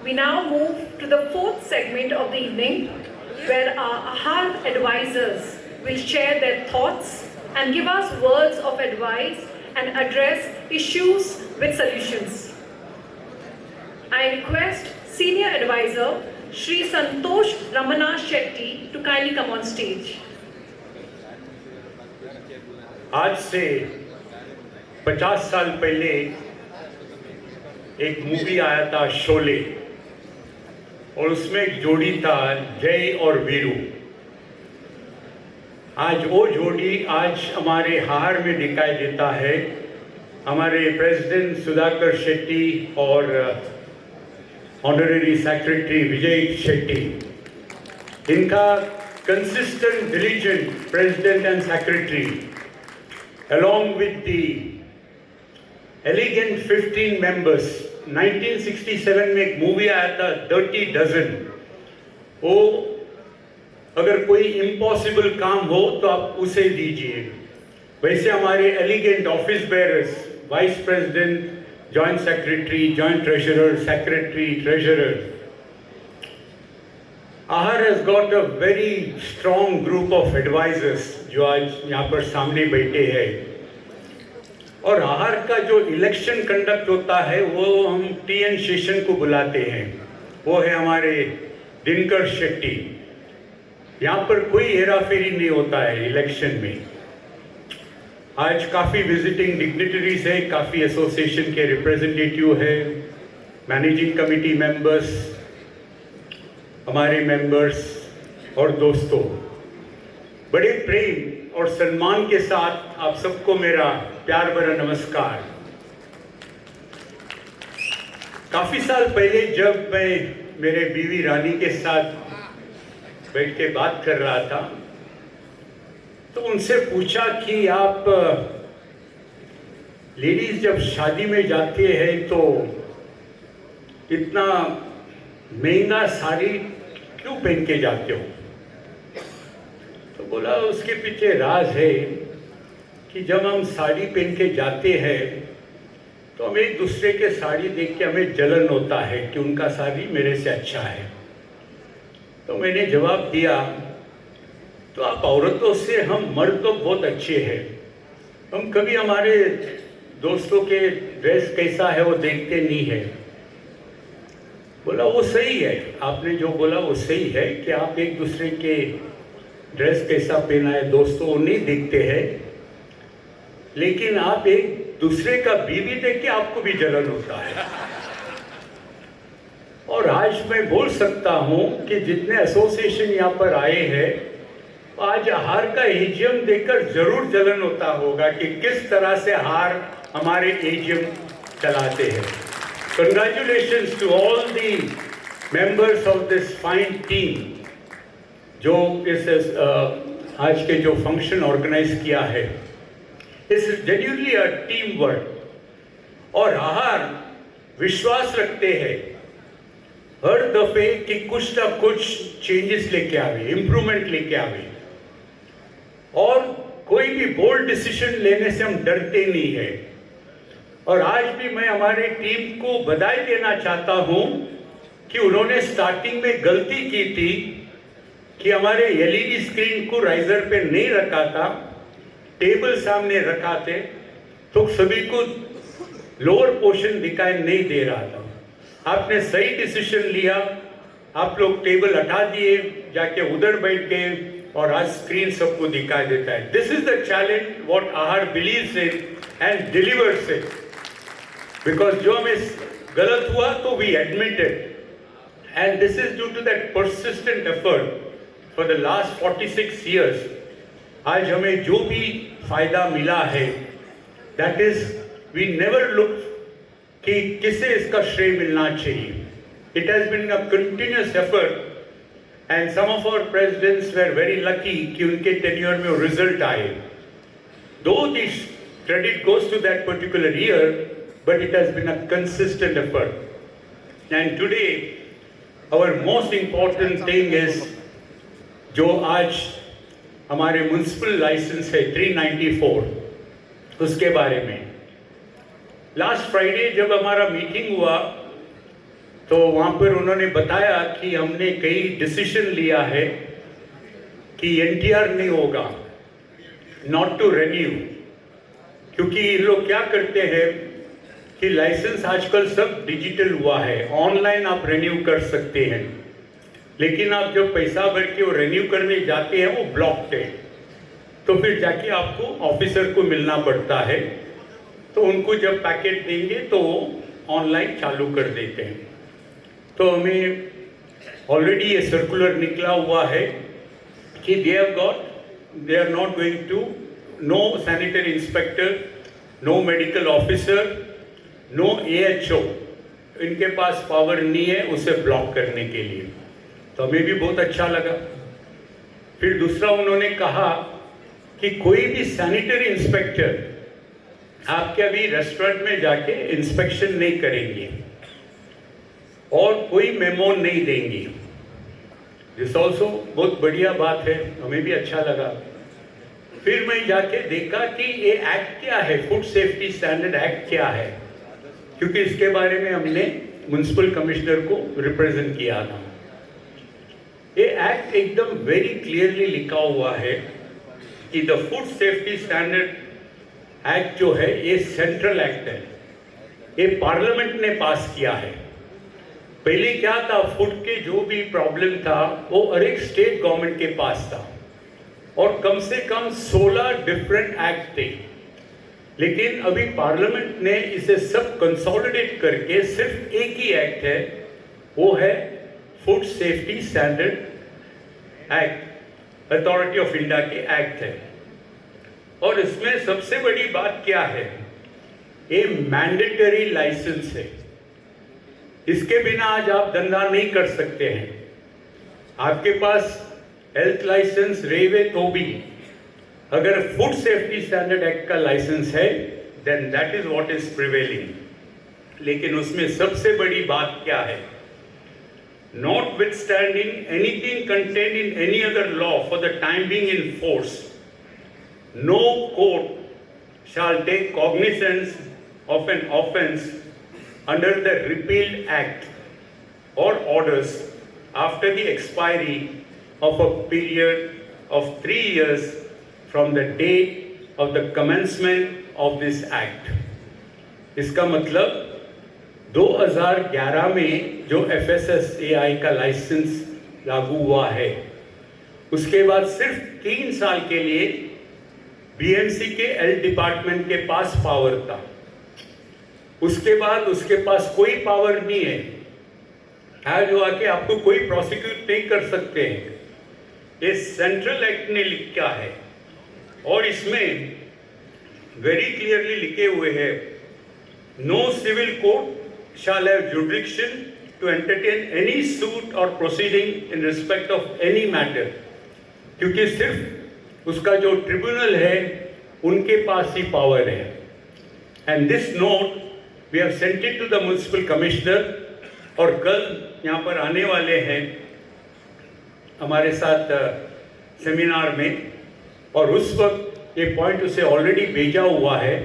We now move to the fourth segment of the evening, where our AHAR advisors will share their thoughts and give us words of advice and address issues with solutions. I request Senior Advisor Shri Santosh Ramana Shetty to kindly come on stage. आज से 50 साल पहले एक movie आया था शोले, और उसमें एक जोड़ी था जय और वीरू। आज वो जोड़ी आज हमारे हार में दिखाई देता है। हमारे प्रेसिडेंट सुधाकर शेट्टी और ऑनरेरी सेक्रेटरी विजय शेट्टी, इनका consistent diligent president and secretary along with the elegant 15 members, 1967 में एक मूवी आया था डर्टी डजन। वो अगर कोई इम्पॉसिबल काम हो तो आप उसे दीजिए। वैसे हमारे elegant office bearers, vice president, joint secretary, joint treasurer, secretary, treasurer, AHAR has got a very strong group of advisors जो आज यहाँ पर सामने बैठे हैं। और AHAR का जो इलेक्शन कंडक्ट होता है वो हम TN शेषन को बुलाते हैं। वो है हमारे दिनकर शेट्टी। यहाँ पर कोई हेराफेरी नहीं होता है इलेक्शन में। आज काफ़ी विजिटिंग डिग्निटरीज है, काफ़ी एसोसिएशन के रिप्रेजेंटेटिव है, मैनेजिंग कमेटी मेंबर्स, हमारे मेंबर्स और दोस्तों, बड़े प्रेम और सम्मान के साथ आप सबको मेरा प्यार भरा नमस्कार। काफ़ी साल पहले जब मैं मेरे बीवी रानी के साथ बैठ के बात कर रहा था तो उनसे पूछा कि आप लेडीज जब शादी में जाती है तो इतना महंगा साड़ी क्यों पहन के जाते हो? तो बोला उसके पीछे राज है कि जब हम साड़ी पहन के जाते हैं तो हमें एक दूसरे के साड़ी देख के हमें जलन होता है कि उनका साड़ी मेरे से अच्छा है। तो मैंने जवाब दिया, तो आप औरतों से, हम मर्द तो बहुत अच्छे हैं, हम कभी हमारे दोस्तों के ड्रेस कैसा है वो देखते नहीं है। बोला वो सही है, आपने जो बोला वो सही है कि आप एक दूसरे के ड्रेस कैसा पहना है दोस्तों वो नहीं देखते हैं, लेकिन आप एक दूसरे का बीवी देख के आपको भी जलन होता है। और आज मैं बोल सकता हूं कि जितने एसोसिएशन यहाँ पर आए हैं, आज हार का एजीएम देखकर जरूर जलन होता होगा कि किस तरह से हार हमारे एजीएम चलाते हैं। Congratulations to all the members of this fine team जो इस आज के जो फंक्शन ऑर्गेनाइज किया है। इस जेन्युइनली अ टीम वर्क, और AHAR विश्वास रखते हैं हर दफे कि कुछ ना कुछ चेंजेस लेके आवे, इम्प्रूवमेंट लेके आवे, और कोई भी बोल्ड डिसीजन लेने से हम डरते नहीं है। और आज भी मैं हमारे टीम को बधाई देना चाहता हूं कि उन्होंने स्टार्टिंग में गलती की थी कि हमारे एलईडी स्क्रीन को राइजर पे नहीं रखा था, टेबल सामने रखा थे, तो सभी को लोअर पोर्शन दिखाई नहीं दे रहा था। आपने सही डिसीजन लिया, आप लोग टेबल हटा दिए, जाके उधर बैठ गए और आज स्क्रीन सबको दिखाई देता है। This is the challenge what AHAR believes in and delivers it. Because जो हमें गलत हुआ तो we admitted, and this is due to that persistent effort for the last 46 years। आज हमें जो भी फायदा मिला है, that is we never look कि किसे इसका श्रेय मिलना चाहिए। It has been a continuous effort and some of our presidents were very lucky कि उनके टेन्योर में रिजल्ट आए। दो this credit goes to that particular year, but it has been a consistent effort. And today, our most important thing is जो आज हमारे municipal licence है 394, उसके बारे में। लास्ट फ्राइडे जब हमारा मीटिंग हुआ तो वहाँ पर उन्होंने बताया कि हमने कई डिसीजन लिया है कि NTR नहीं होगा, नॉट टू रेन्यू, क्योंकि ये लोग क्या करते हैं कि लाइसेंस आजकल सब डिजिटल हुआ है, ऑनलाइन आप रेन्यू कर सकते हैं, लेकिन आप जब पैसा भर के वो रेन्यू करने जाते हैं वो ब्लॉक्ड है, तो फिर जाके आपको ऑफिसर को मिलना पड़ता है, तो उनको जब पैकेट देंगे तो वो ऑनलाइन चालू कर देते हैं। तो हमें ऑलरेडी ये सर्कुलर निकला हुआ है कि they are not going to, no sanitary inspector, no medical officer, no AHO, इनके पास पावर नहीं है उसे ब्लॉक करने के लिए। तो हमें भी बहुत अच्छा लगा। फिर दूसरा उन्होंने कहा कि कोई भी सैनिटरी इंस्पेक्टर आपके अभी रेस्टोरेंट में जाके इंस्पेक्शन नहीं करेंगे और कोई मेमो नहीं देंगे। दिस ऑल्सो बहुत बढ़िया बात है, हमें भी अच्छा लगा। फिर मैं जाके देखा कि ये एक्ट क्या है, फूड सेफ्टी स्टैंडर्ड एक्ट क्या है, क्योंकि इसके बारे में हमने म्युनिसिपल कमिश्नर को रिप्रेजेंट किया था। ये एक्ट एकदम वेरी क्लियरली लिखा हुआ है कि the food safety standard act जो है ये सेंट्रल एक्ट है, ये पार्लियामेंट ने पास किया है। पहले क्या था, फूड के जो भी प्रॉब्लम था वो हर एक स्टेट गवर्नमेंट के पास था और कम से कम 16 डिफरेंट एक्ट थे, लेकिन अभी पार्लियामेंट ने इसे सब कंसोलिडेट करके सिर्फ एक ही एक्ट है, वो है food safety standard act, authority of India के एक्ट है। और इसमें सबसे बड़ी बात क्या है, ये मैंडेटरी लाइसेंस है, इसके बिना आज आप धंधा नहीं कर सकते हैं। आपके पास हेल्थ लाइसेंस रेवे तो भी, अगर फूड सेफ्टी स्टैंडर्ड एक्ट का लाइसेंस है then that is what is prevailing. लेकिन उसमें सबसे बड़ी बात क्या है, notwithstanding anything contained in any other law for the time being in force, no court shall take cognizance of an offence under the repealed act or orders after the expiry of a period of 3 years from the date of the commencement of this act. इसका मतलब 2011 में जो FSSAI का licence लागू हुआ है, उसके बाद सिर्फ 3 साल के लिए BMC के L डिपार्टमेंट के पास पावर था, उसके बाद उसके पास कोई पावर नहीं है जो आके आपको कोई प्रोसिक्यूट नहीं कर सकते हैं। ये सेंट्रल एक्ट ने लिखा है और इसमें वेरी क्लियरली लिखे हुए हैं, no civil court shall have jurisdiction to entertain any suit और proceeding in respect of any matter, क्योंकि सिर्फ उसका जो ट्रिब्यूनल है उनके पास ही पावर है। And this note we have sent it to the municipal commissioner, और कल यहाँ पर आने वाले हैं हमारे साथ सेमिनार में, और उस वक्त ये पॉइंट उसे ऑलरेडी भेजा हुआ है।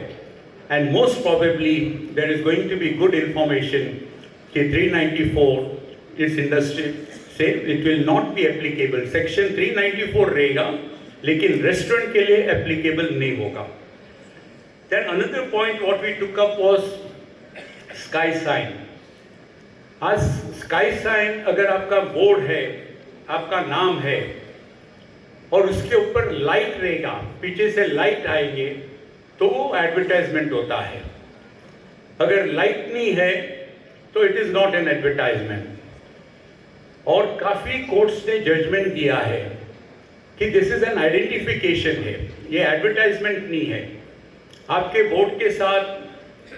And most probably there is going to be good information कि 394 इस इंडस्ट्री से it will not be applicable. Section 394 रहेगा लेकिन रेस्टोरेंट के लिए एप्लीकेबल नहीं होगा। Then another point what we took up was sky sign. आज स्काई साइन, अगर आपका बोर्ड है, आपका नाम है और उसके ऊपर लाइट रहेगा, पीछे से लाइट आएंगे तो वो एडवर्टाइजमेंट होता है। अगर लाइट नहीं है तो it is not an advertisement. और काफी कोर्ट्स ने जजमेंट दिया है कि दिस इज एन आइडेंटिफिकेशन है, ये एडवर्टाइजमेंट नहीं है। आपके बोर्ड के साथ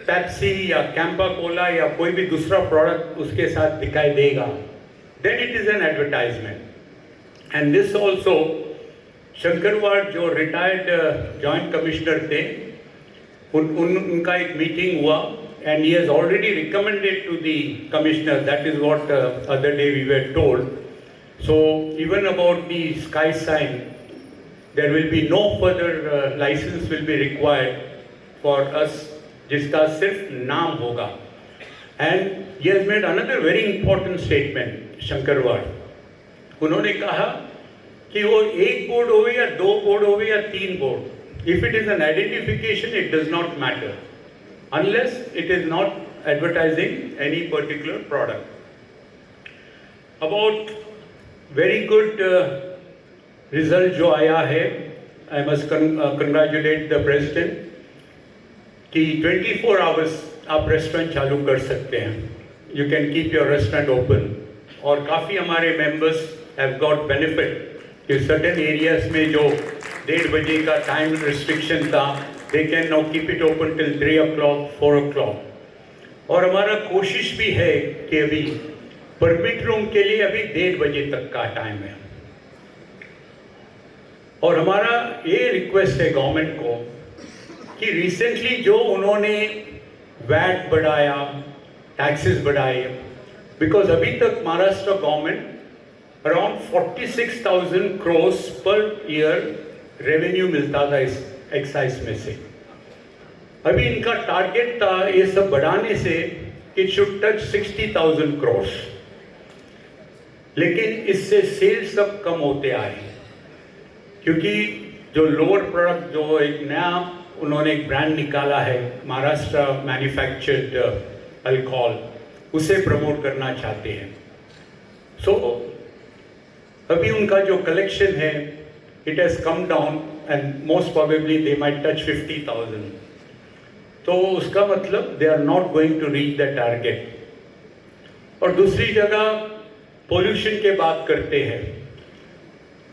पेप्सी या कैंपा कोला या कोई भी दूसरा प्रोडक्ट उसके साथ दिखाई देगा, then it is an advertisement. And this also, Shankarwad जो रिटायर्ड जॉइंट कमिश्नर थे, उनका एक मीटिंग हुआ and he has already recommended to the commissioner, that is what other day we were told. So even about the sky sign, there will be no further license will be required for us, जिसका सिर्फ नाम होगा। And he has made another very important statement, Shankarwar. उन्होंने कहा कि वो एक board हो या दो बोर्ड हो या तीन board, if it is an identification, it does not matter, unless it is not advertising any particular product. About very good result जो आया है, I must congratulate the president कि 24 hours आप रेस्टोरेंट चालू कर सकते हैं. You can keep your restaurant open. और काफ़ी हमारे members have got benefit कि certain areas में जो 1:30 बजे का टाइम रिस्ट्रिक्शन था, they can now keep it open till 3 o'clock, 4 o'clock. और हमारा कोशिश भी है कि अभी परमिट रूम के लिए अभी 1:30 बजे तक का टाइम है. और हमारा ये रिक्वेस्ट है गवर्नमेंट को कि रिसेंटली जो उन्होंने वैट बढ़ाया, टैक्सेस बढ़ाए, बिकॉज अभी तक Maharashtra government around 46,000 crores per year revenue मिलता था इस एक्साइज में से. अभी इनका टारगेट था ये सब बढ़ाने से इट शुड टच 60,000 crores, लेकिन इससे सेल्स सब कम होते आए क्योंकि जो लोअर प्रोडक्ट, जो एक नया उन्होंने एक ब्रांड निकाला है महाराष्ट्र मैन्युफैक्चर्ड अल्कोहल, उसे प्रमोट करना चाहते हैं. सो अभी उनका जो कलेक्शन है it has come down and most probably they might touch 50,000. तो उसका मतलब they are not going to reach the target. और दूसरी जगह पोल्यूशन के बात करते हैं,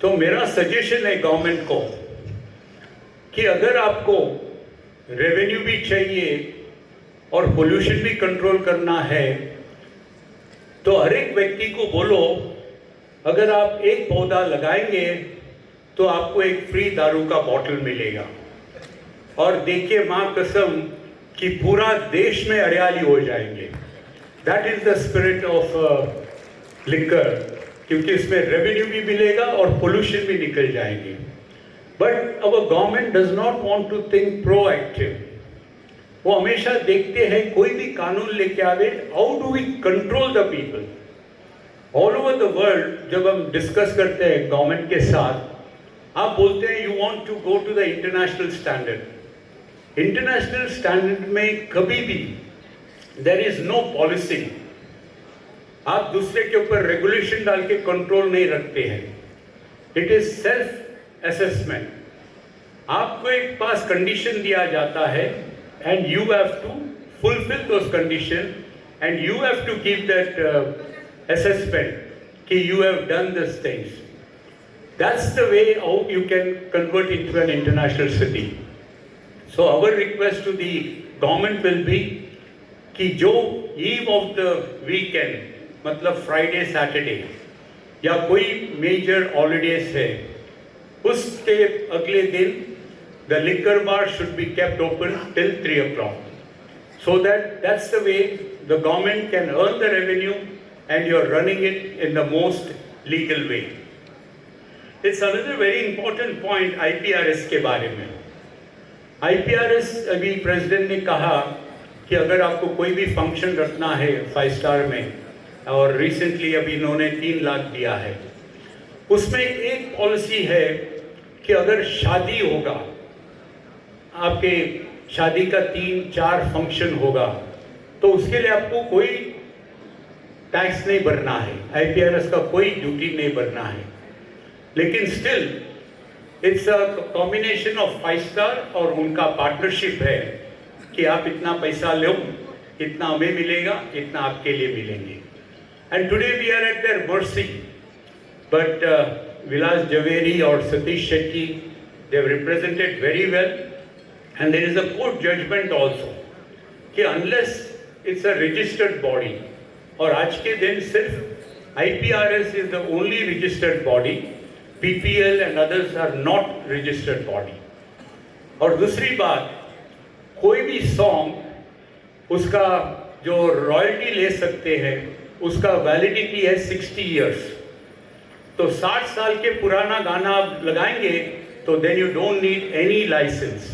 तो मेरा सजेशन है गवर्नमेंट को कि अगर आपको रेवेन्यू भी चाहिए और पोल्यूशन भी कंट्रोल करना है, तो हर एक व्यक्ति को बोलो अगर आप एक पौधा लगाएंगे तो आपको एक फ्री दारू का बॉटल मिलेगा. और देखिए माँ कसम कि पूरा देश में हरियाली हो जाएंगे. That is the spirit of liquor, क्योंकि इसमें रेवेन्यू भी मिलेगा और पोल्यूशन भी निकल जाएंगे. But our government does not want to think proactive. वो हमेशा देखते हैं कोई भी कानून लेके आवे, how do we control the people. All over the world जब हम डिस्कस करते हैं गवर्नमेंट के साथ, आप बोलते हैं you want to go to the international standard. International standard में कभी भी देयर इज नो पॉलिसी. आप दूसरे के ऊपर रेगुलेशन डाल के कंट्रोल नहीं रखते हैं. It is self assessment. आपको एक पास कंडीशन दिया जाता है and you have to fulfil those condition and you have to give that assessment कि you have done these things. That's the way how you can convert into an international city. So our request to the government will be कि जो eve of the weekend, मतलब Friday, Saturday या कोई major holidays है, उसके अगले दिन the liquor bar should be kept open till 3 o'clock. So that's the way the government can earn the revenue and you are running it in the most legal way. It's another very important point IPRS के बारे में. IPRS अभी president ने कहा कि अगर आपको कोई भी फंक्शन रखना है 5 स्टार में, और रिसेंटली अभी इन्होंने 3 लाख दिया है, उसमें एक पॉलिसी है कि अगर शादी होगा, आपके शादी का 3-4 फंक्शन होगा, तो उसके लिए आपको कोई टैक्स नहीं भरना है, IPRS का कोई ड्यूटी नहीं भरना है. लेकिन still it's a combination of 5 star और उनका पार्टनरशिप है कि आप इतना पैसा लो, इतना हमें मिलेगा, इतना आपके लिए मिलेंगे. And today we are at their mercy. But Vilas Javeri और Satish Shetty, they have represented very well and there is a court judgment also कि unless it's a registered body, और आज के दिन सिर्फ IPRS is the only registered body, PPL and others are not registered body. और दूसरी बात, कोई भी सॉन्ग उसका जो रॉयल्टी ले सकते हैं उसका वैलिडिटी है 60 years. तो 60 साल के पुराना गाना आप लगाएंगे तो then you don't need any licence.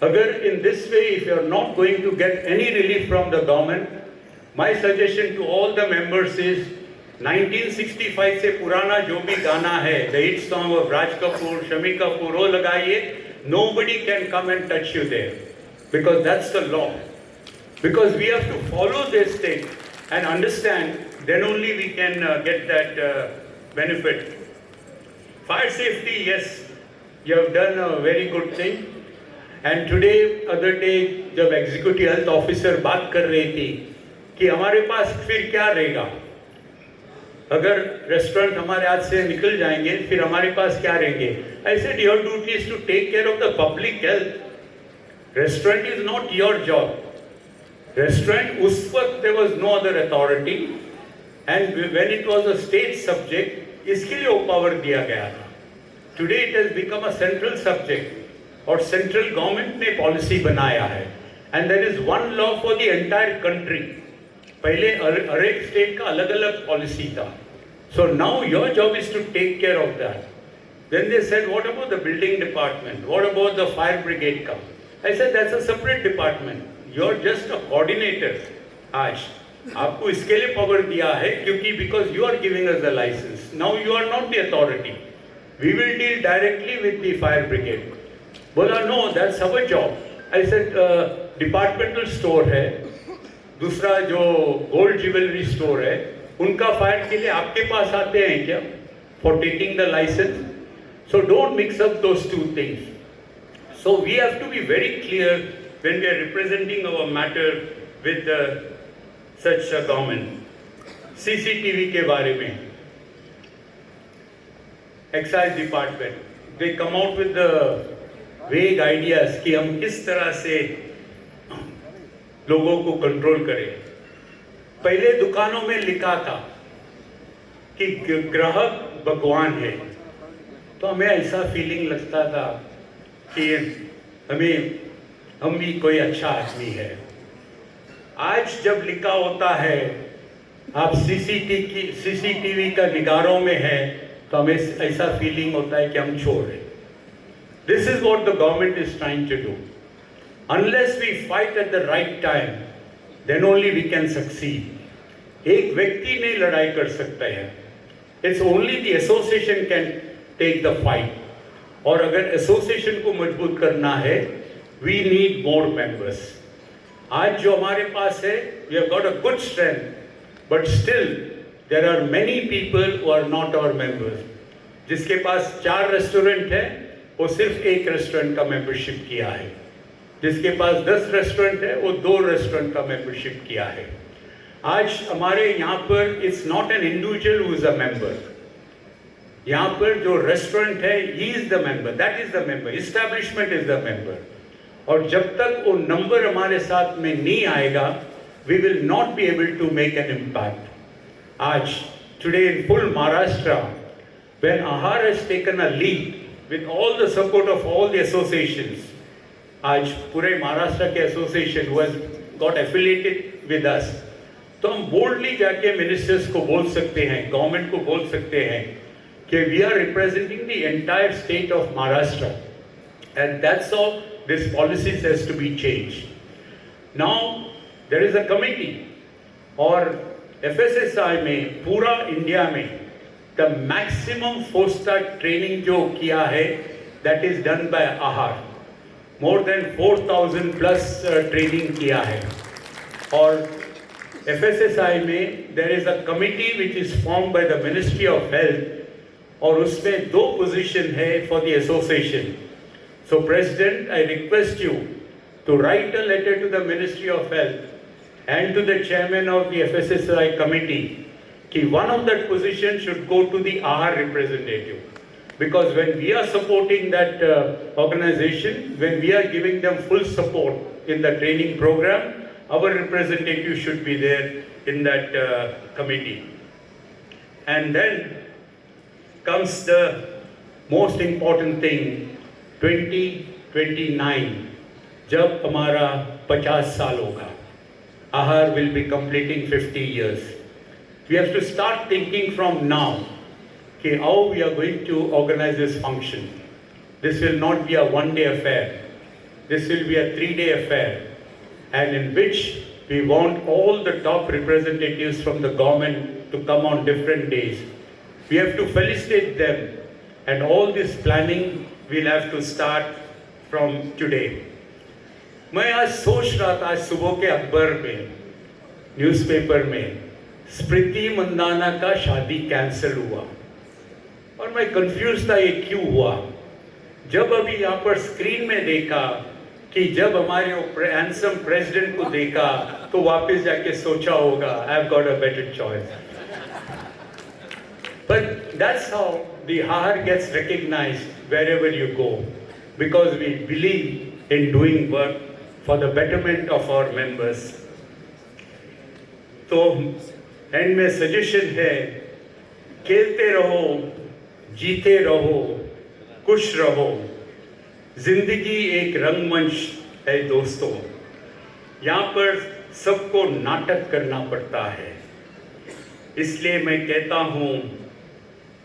अगर in this way if you are not going to get any relief from the government, My suggestion to all the members is 1965 से पुराना जो भी गाना है, the hit song of Raj Kapoor, Shami Kapoor, वो लगाइए. Nobody can come and touch you there, because that's the law. Because we have to follow this thing and understand, then only we can get that benefit. Fire safety, yes, you have done a very good thing. And today, other day, जब executive health officer बात कर रही थी कि हमारे पास फिर क्या रहेगा, अगर रेस्टोरेंट हमारे हाथ से निकल जाएंगे फिर हमारे पास क्या रहेंगे. I said your duty is to take care of the public health. Restaurant is not your job. Restaurant, उस वक्त there was no other authority, and when it was a state subject, इसके लिए वो पावर दिया गया था. Today it has become a central subject, और central government ने पॉलिसी बनाया है, and there is one law for the entire country. पहले हर एक स्टेट का अलग अलग पॉलिसी था. So now your job is to take care of that. Then they said, what about the building department? What about the fire brigade come? I said, that's a separate department. You're just a coordinator. आज आपको इसके लिए power दिया है क्योंकि because you are giving us the license. Now you are not the authority. We will deal directly with the fire brigade. बोला no, that's our job. I said departmental store है, दूसरा जो गोल्ड ज्वेलरी स्टोर है, उनका fire के लिए आपके पास आते हैं क्या for taking the license? So don't mix up those two things. So we have to be very clear when we are representing our matter with such a government. CCTV के बारे में, Excise Department, they come out with the vague ideas कि हम किस तरह से लोगों को कंट्रोल करें. पहले दुकानों में लिखा था कि ग्राहक भगवान है, तो हमें ऐसा फीलिंग लगता था कि हम भी कोई अच्छा आदमी है. आज जब लिखा होता है आप सीसीटीवी का निगारों में है, तो हमें ऐसा फीलिंग होता है कि हम चोर हैं. This is what the government is trying to do. Unless we fight at the right time, then only we can succeed. एक व्यक्ति नहीं लड़ाई कर सकता है. It's only the association can take the fight. और अगर एसोसिएशन को मजबूत करना है, we need more members. आज जो हमारे पास है, we have got a good strength, but still there are many people who are not our members. जिसके पास 4 रेस्टोरेंट है, वो सिर्फ एक रेस्टोरेंट का मेंबरशिप किया है. जिसके पास 10 रेस्टोरेंट है, वो 2 रेस्टोरेंट का मेंबरशिप किया है. आज हमारे यहाँ पर it's not an individual who is a member. यहाँ पर जो रेस्टोरेंट है, he is the member, that is the member, establishment is the member. और जब तक वो नंबर हमारे साथ में नहीं आएगा, we will not be able to make an impact. आज today in full Maharashtra, when Aahar has taken a lead with all the support of all the associations, आज पूरे महाराष्ट्र के association who has got affiliated with us, तो हम boldly जाके ministers को बोल सकते हैं, गवर्नमेंट को बोल सकते हैं कि we are representing the entire state of Maharashtra, and that's how this policies has to be changed. Now there is a committee, और एफएसएसआई में पूरा इंडिया में द मैक्सिमम 4-star ट्रेनिंग जो किया है, दैट इज डन बाय आहार. More than 4,000 plus training किया है. और FSSI में there is a committee which is formed by the Ministry of Health, और उसमें 2 पोजीशन है for the association. So President, I request you to write a letter to the Ministry of Health and to the chairman of the FSSI committee कि one of that position should go to the AHAR representative. Because when we are supporting that organization, when we are giving them full support in the training program, our representative should be there in that committee. And then comes the most important thing, 2029, जब हमारा 50 साल होगा, आहार will be completing 50 years. We have to start thinking from now, okay, how we are going to organize this function. This will not be a one-day affair. This will be a 3-day affair, and in which We want all the top representatives from the government to come on different days. We have to felicitate them, and all this planning we'll have to start from today. मैं आज सोच रहा था, आज सुबह के अखबार में, न्यूज़पेपर में, स्मृति मंदाना का शादी कैंसिल हुआ और मैं कंफ्यूज था ये क्यों हुआ। जब अभी यहाँ पर स्क्रीन में देखा कि जब हमारे हैंडसम प्रेसिडेंट को देखा तो वापस जाके सोचा होगा I have got a better choice. But that's how the Har gets recognized wherever you go, because we believe in doing work for the betterment of our members. तो एंड में suggestion है, खेलते रहो, जीते रहो, खुश रहो। जिंदगी एक रंगमंच है दोस्तों, यहाँ पर सबको नाटक करना पड़ता है। इसलिए मैं कहता हूँ,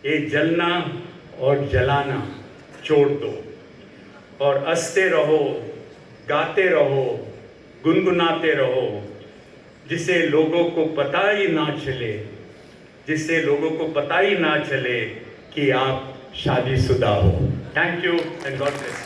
ये जलना और जलाना छोड़ दो और हंसते रहो, गाते रहो, गुनगुनाते रहो, जिससे लोगों को पता ही ना चले कि आप शादीशुदा हो। Thank you and God bless.